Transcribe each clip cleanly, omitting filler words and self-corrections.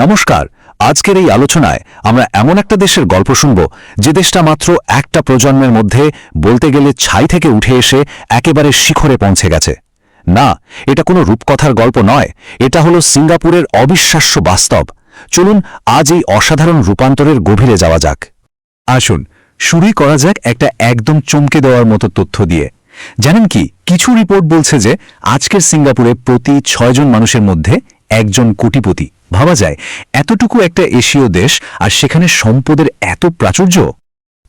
নমস্কার। আজকের এই আলোচনায় আমরা এমন একটা দেশের গল্প শুনব যে দেশটা মাত্র একটা প্রজন্মের মধ্যে বলতে গেলে ছাই থেকে উঠে এসে একেবারে শিখরে পৌঁছে গেছে। না, এটা কোনো রূপকথার গল্প নয়, এটা হলো সিঙ্গাপুরের অবিশ্বাস্য বাস্তব। চলুন আজ এই অসাধারণ রূপান্তরের গভীরে যাওয়া যাক। আসুন শুরুই করা যাক একটা একদম চমকে দেওয়ার মতো তথ্য দিয়ে। জানেন কি, কিছু রিপোর্ট বলছে যে আজকের সিঙ্গাপুরে প্রতি ৬ জন মানুষের মধ্যে একজন কোটিপতি। ভাবা যায়, এতটুকু একটা এশীয় দেশ আর সেখানে সম্পদের এত প্রাচুর্য।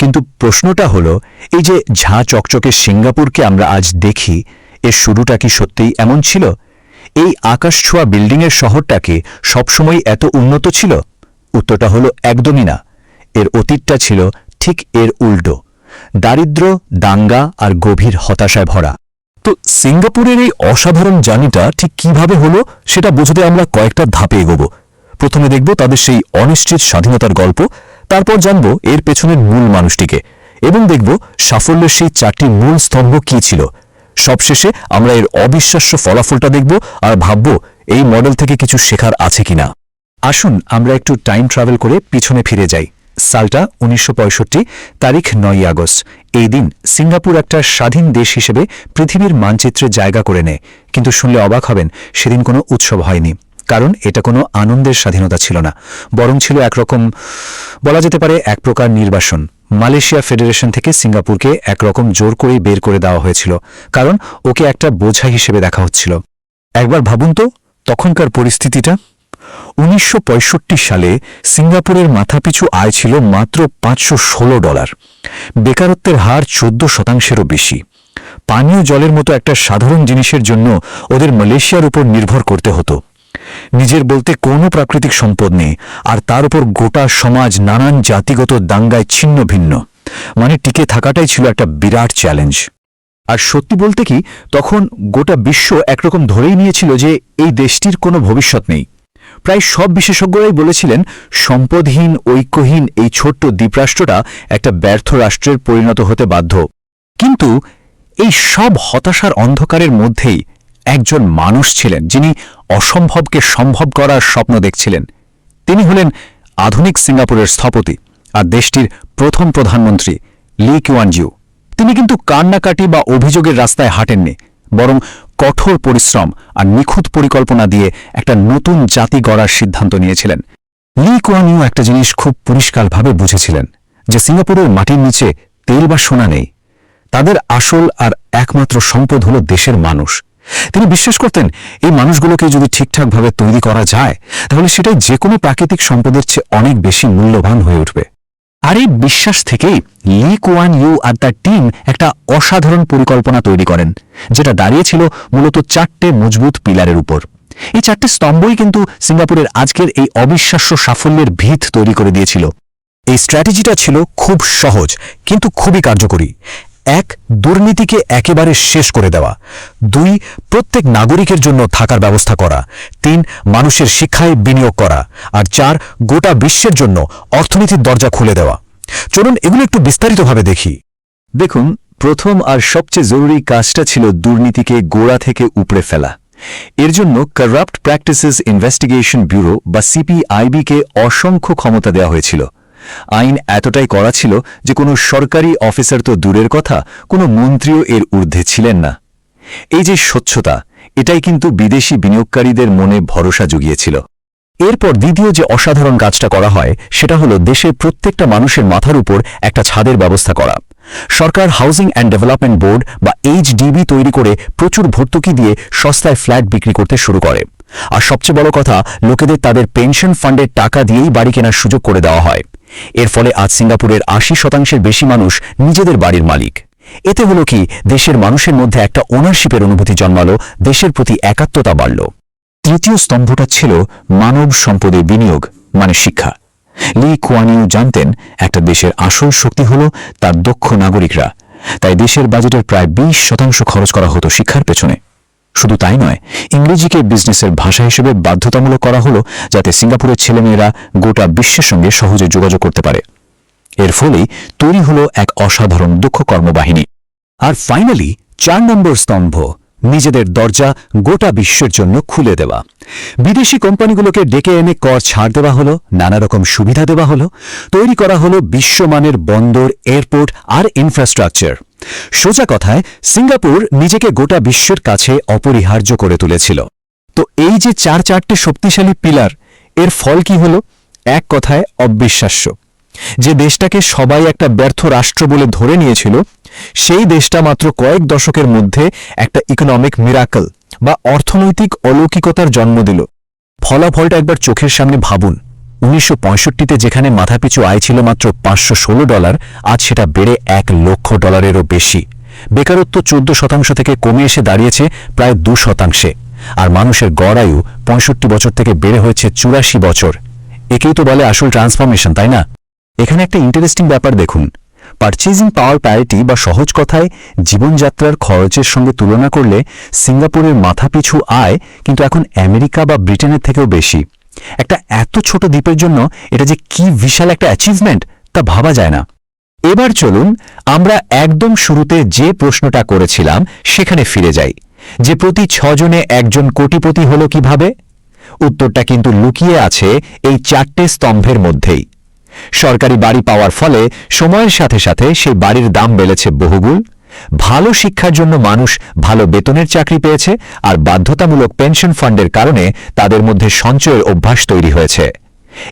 কিন্তু প্রশ্নটা হলো, এই যে ঝাঁ চকচকে সিঙ্গাপুরকে আমরা আজ দেখি, এর শুরুটা কি সত্যিই এমন ছিল? এই আকাশছোঁয়া বিল্ডিংয়ের শহরটাকে সবসময় এত উন্নত ছিল? উত্তরটা হলো একদমই না। এর অতীতটা ছিল ঠিক এর উল্টো, দারিদ্র্য, দাঙ্গা আর গভীর হতাশায় ভরা। তো সিঙ্গাপুরের এই অসাধারণ জার্নিটা ঠিক কিভাবে হলো সেটা বুঝতে আমরা কয়েকটা ধাপে এগোবো। প্রথমে দেখব তাদের সেই অনিশ্চিত স্বাধীনতার গল্প, তারপর জানব এর পেছনের মূল মানুষটিকে, এবং দেখব সাফল্যের সেই 4টি মূল স্তম্ভ কী ছিল। সবশেষে আমরা এর অবিশ্বাস্য ফলাফলটা দেখব আর ভাবব এই মডেল থেকে কিছু শেখার আছে কিনা। আসুন আমরা একটু টাইম ট্রাভেল করে পিছনে ফিরে যাই। সালটা 1965, তারিখ 9 আগস্ট। এই দিন সিঙ্গাপুর একটা স্বাধীন দেশ হিসেবে পৃথিবীর মানচিত্রে জায়গা করে নেয়। কিন্তু শুনলে অবাক হবেন, সেদিন কোনো উৎসব হয়নি, কারণ এটা কোনো আনন্দের স্বাধীনতা ছিল না, বরং ছিল একরকম, বলা যেতে পারে এক প্রকার নির্বাসন। মালয়েশিয়া ফেডারেশন থেকে সিঙ্গাপুরকে একরকম জোর করেই বের করে দেওয়া হয়েছিল, কারণ ওকে একটা বোঝা হিসেবে দেখা হচ্ছিল। একবার ভাবুন তো তখনকার পরিস্থিতিটা। 1965 সালে সিঙ্গাপুরের মাথাপিছু আয় ছিল মাত্র $516। বেকারত্বের হার 14%-এরও বেশি। পানীয় জলের মতো একটা সাধারণ জিনিসের জন্য ওদের মালয়েশিয়ার উপর নির্ভর করতে হতো। নিজের বলতে কোনো প্রাকৃতিক সম্পদ নেই, আর তার উপর গোটা সমাজ নানান জাতিগত দাঙ্গায় ছিন্ন ভিন্ন। মানে টিকে থাকাটাই ছিল একটা বিরাট চ্যালেঞ্জ। আর সত্যি বলতে কি, তখন গোটা বিশ্ব একরকম ধরেই নিয়েছিল যে এই দেশটির কোনো ভবিষ্যৎ নেই। প্রায় সব বিশেষজ্ঞরাই বলেছিলেন সম্পদহীন, ঐক্যহীন এই ছোট্ট দ্বীপরাষ্ট্রটা একটা ব্যর্থ রাষ্ট্রের পরিণত হতে বাধ্য। কিন্তু এই সব হতাশার অন্ধকারের মধ্যেই একজন মানুষ ছিলেন যিনি অসম্ভবকে সম্ভব করার স্বপ্ন দেখছিলেন। তিনি হলেন আধুনিক সিঙ্গাপুরের স্থপতি আর দেশটির প্রথম প্রধানমন্ত্রী লি কুয়ান ইউ। তিনি কিন্তু কান্নাকাটি বা অভিযোগের রাস্তায় হাঁটেননি, বরং কঠোর পরিশ্রম আর নিখুঁত পরিকল্পনা দিয়ে একটা নতুন জাতি গড়ার সিদ্ধান্ত নিয়েছিলেন। লি কুয়ান ইউ একটা জিনিস খুব পরিষ্কারভাবে বুঝেছিলেন, যে সিঙ্গাপুরের মাটির নিচে তেল বা সোনা নেই। তাদের আসল আর একমাত্র সম্পদ হলো দেশের মানুষ। তিনি বিশ্বাস করতেন এই মানুষগুলোকে যদি ঠিকঠাকভাবে তৈরি করা যায়, তাহলে সেটাই যে কোনো প্রাকৃতিক সম্পদের চেয়ে অনেক বেশি মূল্যবান হয়ে উঠবে। আর এই বিশ্বাস থেকেই লি কুয়ান ইউ আর তার টিম একটা অসাধারণ পরিকল্পনা তৈরি করেন, যেটা দাঁড়িয়েছিল মূলত 4টে মজবুত পিলারের উপর। এই 4টে স্তম্ভই কিন্তু সিঙ্গাপুরের আজকের এই অবিশ্বাস্য সাফল্যের ভিত তৈরি করে দিয়েছিল। এই স্ট্র্যাটেজিটা ছিল খুব সহজ কিন্তু খুবই কার্যকরী। 1, দুর্নীতিকে একেবারে শেষ করে দেওয়া। 2, প্রত্যেক নাগরিকের জন্য থাকার ব্যবস্থা করা। 3, মানুষের শিক্ষায় বিনিয়োগ করা। আর 4, গোটা বিশ্বের জন্য অর্থনীতির দরজা খুলে দেওয়া। চলুন এগুলো একটু বিস্তারিতভাবে দেখি। দেখুন, প্রথম আর সবচেয়ে জরুরি কাজটা ছিল দুর্নীতিকে গোড়া থেকে উপড়ে ফেলা। এর জন্য কারাপ্ট প্র্যাকটিসেস ইনভেস্টিগেশন ব্যুরো বা সিপিআইবিকে অসংখ্য ক্ষমতা দেওয়া হয়েছিল। আইন এতটাই কড়া ছিল যে কোনো সরকারি অফিসার তো দূরের কথা, কোনো মন্ত্রীও এর ঊর্ধ্বে ছিলেন না। এই যে স্বচ্ছতা, এটাই কিন্তু বিদেশি বিনিয়োগকারীদের মনে ভরসা জুগিয়েছিল। এরপর দ্বিতীয় যে অসাধারণ কাজটা করা হয়, সেটা হলো দেশের প্রত্যেকটা মানুষের মাথার উপর একটা ছাদের ব্যবস্থা করা। সরকার হাউজিং অ্যান্ড ডেভেলপমেন্ট বোর্ড বা এইচডিবি তৈরি করে প্রচুর ভর্তুকি দিয়ে সস্তায় ফ্ল্যাট বিক্রি করতে শুরু করে। আর সবচেয়ে বড় কথা, লোকেদের তাদের পেনশন ফান্ডের টাকা দিয়েই বাড়ি কেনার সুযোগ করে দেওয়া হয়। এর ফলে আজ সিঙ্গাপুরের 80%-এর বেশি মানুষ নিজেদের বাড়ির মালিক। এতে হলো কি, দেশের মানুষের মধ্যে একটা ওনারশিপের অনুভূতি জন্মালো, দেশের প্রতি একাত্মতা বাড়ল। তৃতীয় স্তম্ভটা ছিল মানব সম্পদে বিনিয়োগ, মানে শিক্ষা। লি কুয়ান ইউ জানতেন একটা দেশের আসল শক্তি হলো তার দক্ষ নাগরিকরা। তাই দেশের বাজেটের প্রায় 20% খরচ করা হতো শিক্ষার পেছনে। শুধু তাই নয়, ইংরেজিকে বিজনেসের ভাষা হিসেবে বাধ্যতামূলক করা হলো, যাতে সিঙ্গাপুরের ছেলেমেয়েরা গোটা বিশ্বের সঙ্গে সহজে যোগাযোগ করতে পারে। এর ফলেই তৈরি হলো এক অসাধারণ দক্ষ কর্মবাহিনী। আর ফাইনালি 4 নম্বর স্তম্ভ, নিজেদের দরজা গোটা বিশ্বের জন্য খুলে দেওয়া। বিদেশি কোম্পানিগুলোকে ডেকে এনে কর ছাড় দেওয়া হলো, নানা রকম সুবিধা দেওয়া হলো, তৈরি করা হলো বিশ্বমানের বন্দর, এয়ারপোর্ট আর ইনফ্রাস্ট্রাকচার। সোজা কথায় সিঙ্গাপুর নিজেকে গোটা বিশ্বের কাছে অপরিহার্য করে তুলেছিল। তো এই যে চারটে শক্তিশালী পিলার, এর ফল কি হলো? এক কথায় অবিশ্বাস্য। যে দেশটাকে সবাই একটা ব্যর্থ রাষ্ট্র বলে ধরে নিয়েছিল, সেই দেশটা মাত্র কয়েক দশকের মধ্যে একটা ইকোনমিক মিরাকল বা অর্থনৈতিক অলৌকিকতার জন্ম দিল। ফলাফলটা একবার চোখের সামনে ভাবুন। 1965-তে যেখানে মাথাপিছু আয় ছিল মাত্র $516, আজ সেটা বেড়ে $1,00,000-এরও বেশি। বেকারত্ব 14% থেকে কমে এসে দাঁড়িয়েছে প্রায় 2%, আর মানুষের গড় আয়ু 65 বছর থেকে বেড়ে হয়েছে 84 বছর। একেই তো বলে আসল ট্রান্সফরমেশন, তাই না? এখানে একটা ইন্টারেস্টিং ব্যাপার দেখুন। পারচেজিং পাওয়ার প্যারিটি বা সহজ কথায় জীবনযাত্রার খরচের সঙ্গে তুলনা করলে সিঙ্গাপুরের মাথাপিছু আয় কিন্তু এখন আমেরিকা বা ব্রিটেনের থেকেও বেশি। একটা এত ছোট দ্বীপের জন্য এটা যে কি বিশাল একটা অ্যাচিভমেন্ট তা ভাবা যায় না। এবার চলুন আমরা একদম শুরুতে যে প্রশ্নটা করেছিলাম সেখানে ফিরে যাই, যে প্রতি 6 জনে একজন কোটিপতি হলো কিভাবে? উত্তরটা কিন্তু লুকিয়ে আছে এই 4টে স্তম্ভের মধ্যেই। সরকারি বাড়ি পাওয়ার ফলে সময়ের সাথে সাথে সেই বাড়ির দাম বেড়েছে বহুগুণ, ভালো শিক্ষার জন্য মানুষ ভালো বেতনের চাকরি পেয়েছে, আর বাধ্যতামূলক পেনশন ফান্ডের কারণে তাদের মধ্যে সঞ্চয়ের অভ্যাস তৈরি হয়েছে।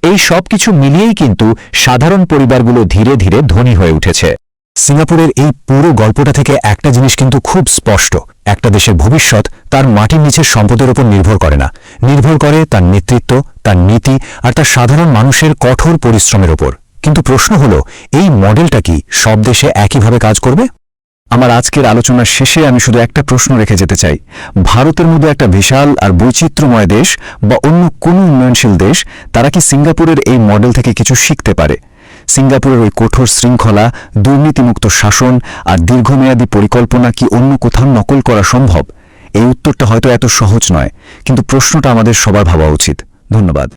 এই সব কিছু মিলিয়েই কিন্তু সাধারণ পরিবারগুলো ধীরে ধীরে ধনী হয়ে উঠেছে। সিঙ্গাপুরের এই পুরো গল্পটা থেকে একটা জিনিস কিন্তু খুব স্পষ্ট, একটা দেশের ভবিষ্যৎ তার মাটির নিচের সম্পদের উপর নির্ভর করে না, নির্ভর করে তার নেতৃত্ব, তার নীতি আর তার সাধারণ মানুষের কঠোর পরিশ্রমের ওপর। কিন্তু প্রশ্ন হলো, এই মডেলটা কি সব দেশে একইভাবে কাজ করবে? আমার আজকের আলোচনার শেষে আমি শুধু একটা প্রশ্ন রেখে যেতে চাই। ভারতের মধ্যে একটা বিশাল আর বৈচিত্র্যময় দেশ বা অন্য কোনো উন্নয়নশীল দেশ, তারা কি সিঙ্গাপুরের এই মডেল থেকে কিছু শিখতে পারে? সিঙ্গাপুরের ওই কঠোর শৃঙ্খলা, দুর্নীতিমুক্ত শাসন আর দীর্ঘমেয়াদী পরিকল্পনা কি অন্য কোথাও নকল করা সম্ভব? এই উত্তরটা হয়তো এত সহজ নয়, কিন্তু প্রশ্নটা আমাদের সবার ভাবা উচিত। ধন্যবাদ।